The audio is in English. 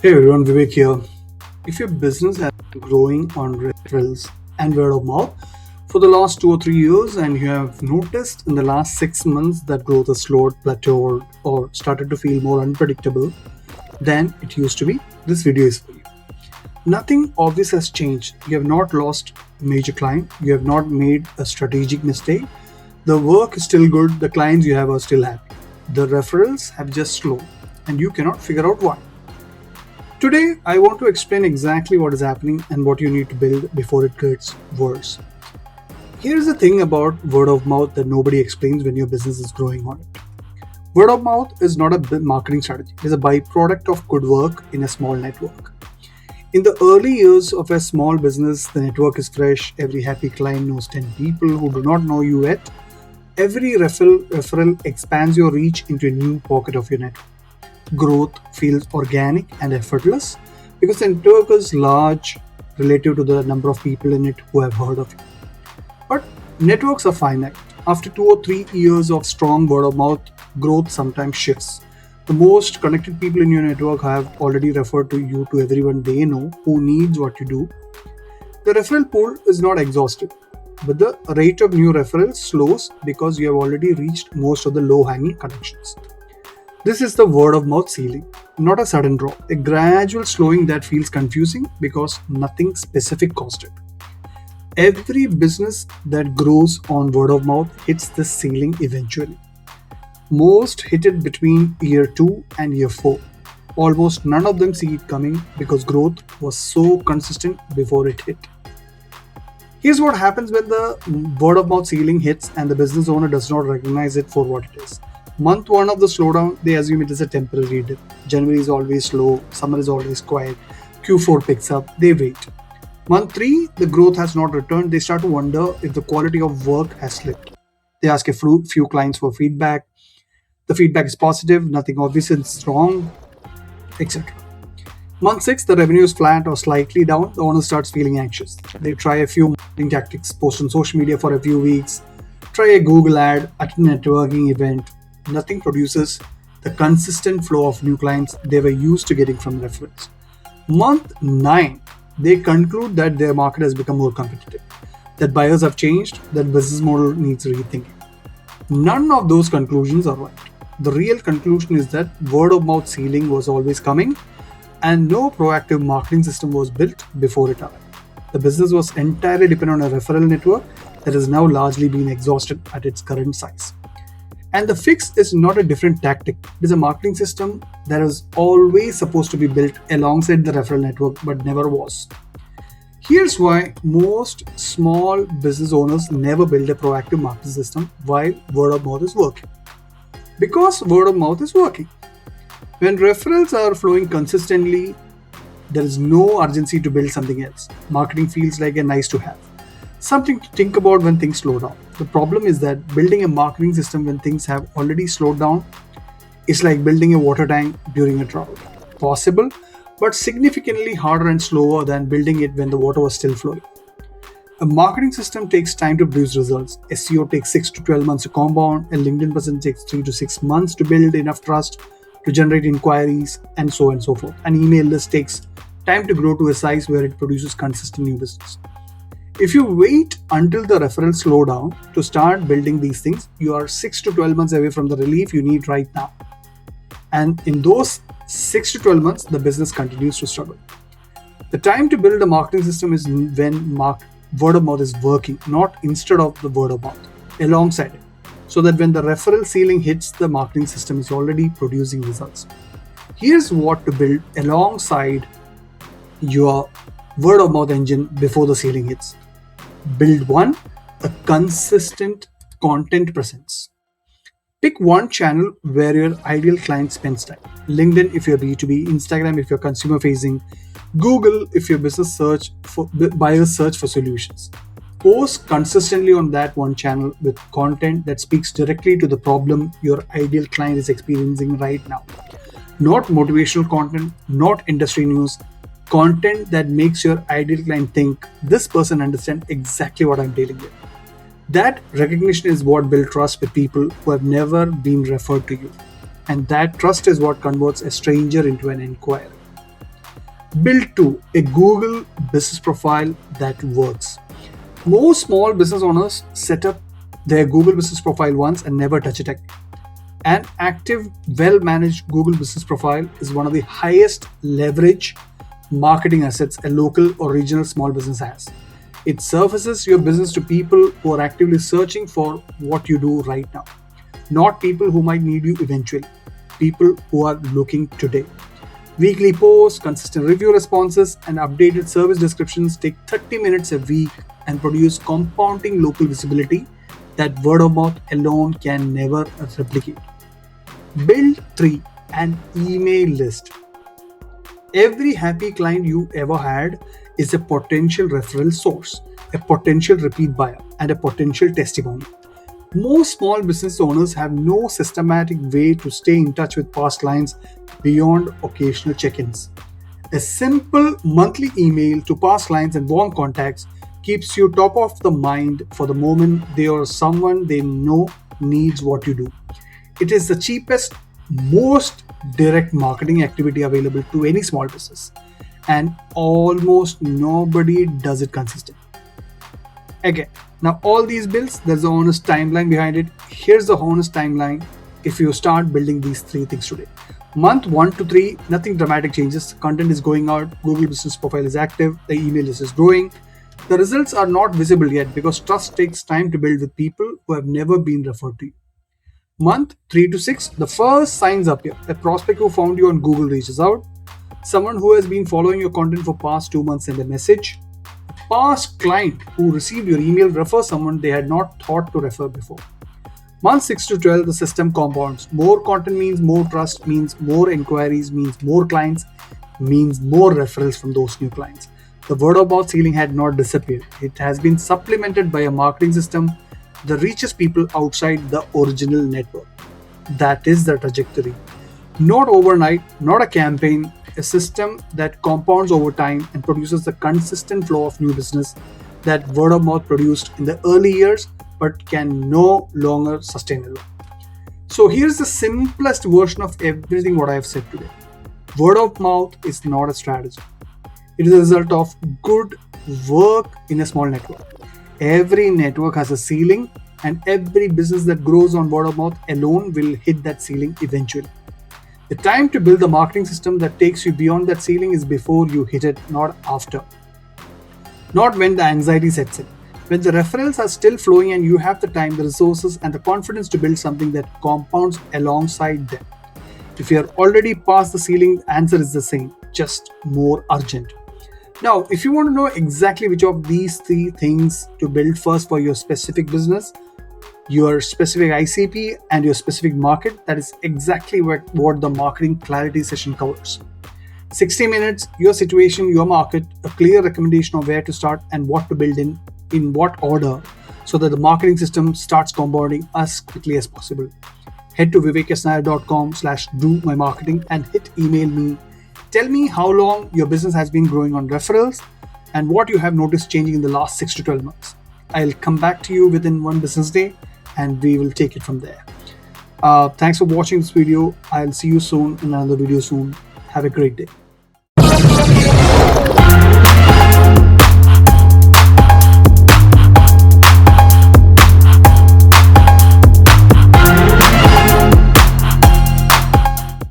Hey everyone, Vivek here. If your business has been growing on referrals and word of mouth for the last 2 or 3 years, and you have noticed in the last 6 months that growth has slowed, plateaued, or started to feel more unpredictable than it used to be, this video is for you. Nothing obvious has changed. You have not lost a major client, you have not made a strategic mistake. The work is still good, the clients you have are still happy. The referrals have just slowed, and you cannot figure out why. Today, I want to explain exactly what is happening and what you need to build before it gets worse. Here's the thing about word of mouth that nobody explains when your business is growing on it. Word of mouth is not a marketing strategy, it is a byproduct of good work in a small network. In the early years of a small business, the network is fresh, every happy client knows 10 people who do not know you yet. Every referral expands your reach into a new pocket of your network. Growth feels organic and effortless because the network is large relative to the number of people in it who have heard of you. But networks are finite. After 2 or 3 years of strong word of mouth, growth sometimes shifts. The most connected people in your network have already referred to you to everyone they know who needs what you do. The referral pool is not exhaustive, but the rate of new referrals slows because you have already reached most of the low hanging connections. This is the word of mouth ceiling, not a sudden drop, a gradual slowing that feels confusing because nothing specific caused it. Every business that grows on word of mouth hits this ceiling eventually. Most hit it between year 2 and year 4. Almost none of them see it coming because growth was so consistent before it hit. Here's what happens when the word of mouth ceiling hits and the business owner does not recognize it for what it is. Month 1 of the slowdown, they assume it is a temporary dip. January is always slow, summer is always quiet, Q4 picks up, they wait. Month 3, the growth has not returned, they start to wonder if the quality of work has slipped. They ask a few clients for feedback. The feedback is positive, nothing obvious is wrong, etc. Month 6, the revenue is flat or slightly down, the owner starts feeling anxious. They try a few marketing tactics, post on social media for a few weeks, try a Google ad, attend a networking event. Nothing produces the consistent flow of new clients they were used to getting from referrals. Month 9, they conclude that their market has become more competitive, that buyers have changed, that business model needs rethinking. None of those conclusions are right. The real conclusion is that word of mouth ceiling was always coming and no proactive marketing system was built before it arrived. The business was entirely dependent on a referral network that has now largely been exhausted at its current size. And the fix is not a different tactic. It is a marketing system that is always supposed to be built alongside the referral network but never was. Here's why most small business owners never build a proactive marketing system while word of mouth is working. Because word of mouth is working. When referrals are flowing consistently, there is no urgency to build something else. Marketing feels like a nice to have, something to think about when things slow down. The problem is that building a marketing system when things have already slowed down is like building a water tank during a drought. Possible, but significantly harder and slower than building it when the water was still flowing. A marketing system takes time to produce results. SEO takes 6 to 12 months to compound, a LinkedIn presence takes 3 to 6 months to build enough trust to generate inquiries, and so on and so forth. An email list takes time to grow to a size where it produces consistent new business. If you wait until the referrals slow down to start building these things, you are 6 to 12 months away from the relief you need right now. And in those 6 to 12 months, the business continues to struggle. The time to build a marketing system is when word of mouth is working, not instead of the word of mouth, alongside it. So that when the referral ceiling hits, the marketing system is already producing results. Here's what to build alongside your word of mouth engine before the ceiling hits. Build one, a consistent content presence. Pick one channel where your ideal client spends time. LinkedIn if you're B2B, Instagram if you're consumer facing, Google if your business search for buyers search for solutions. Post consistently on that one channel with content that speaks directly to the problem your ideal client is experiencing right now. Not motivational content, not industry news, content that makes your ideal client think this person understands exactly what I'm dealing with. That recognition is what builds trust with people who have never been referred to you. And that trust is what converts a stranger into an inquiry. Build 2, a Google business profile that works. Most small business owners set up their Google business profile once and never touch it again. An active, well managed Google business profile is one of the highest leverage marketing assets a local or regional small business has. It surfaces your business to people who are actively searching for what you do right now, not people who might need you eventually, people who are looking today. Weekly posts, consistent review responses, and updated service descriptions take 30 minutes a week and produce compounding local visibility that word of mouth alone can never replicate. Build 3, an email list. Every happy client you ever had is a potential referral source, a potential repeat buyer, and a potential testimony. Most small business owners have no systematic way to stay in touch with past clients beyond occasional check ins. A simple monthly email to past clients and warm contacts keeps you top of the mind for the moment they or someone they know needs what you do. It is the cheapest, most direct marketing activity available to any small business, and almost nobody does it consistently. Again, now all these builds, there's an honest timeline behind it. Here's the honest timeline if you start building these three things today. Month 1 to 3, nothing dramatic changes. Content is going out, Google business profile is active, the email list is growing. The results are not visible yet because trust takes time to build with people who have never been referred to you. Month 3 to 6, the first signs appear. A prospect who found you on Google reaches out. Someone who has been following your content for past 2 months sends a message. Past client who received your email refers someone they had not thought to refer before. Month 6 to 12, the system compounds. More content means more trust, means more inquiries, means more clients, means more referrals from those new clients. The word of mouth ceiling had not disappeared. It has been supplemented by a marketing system that reaches people outside the original network. That is the trajectory. Not overnight, not a campaign, a system that compounds over time and produces the consistent flow of new business that word of mouth produced in the early years but can no longer sustain alone. So here's the simplest version of everything what I have said today. Word of mouth is not a strategy. It is a result of good work in a small network. Every network has a ceiling, and every business that grows on word of mouth alone will hit that ceiling eventually. The time to build the marketing system that takes you beyond that ceiling is before you hit it, not after. Not when the anxiety sets in. When the referrals are still flowing and you have the time, the resources, and the confidence to build something that compounds alongside them. If you are already past the ceiling, the answer is the same, just more urgent. Now, if you want to know exactly which of these three things to build first for your specific business, your specific ICP, and your specific market, that is exactly what the marketing clarity session covers. 60 minutes, your situation, your market, a clear recommendation of where to start and what to build in what order, so that the marketing system starts compounding as quickly as possible. Head to viveknair.com/do-my-marketing and hit email me. Tell me how long your business has been growing on referrals and what you have noticed changing in the last 6 to 12 months. I'll come back to you within one business day and we will take it from there. Thanks for watching this video. I'll see you soon in another video soon. Have a great day.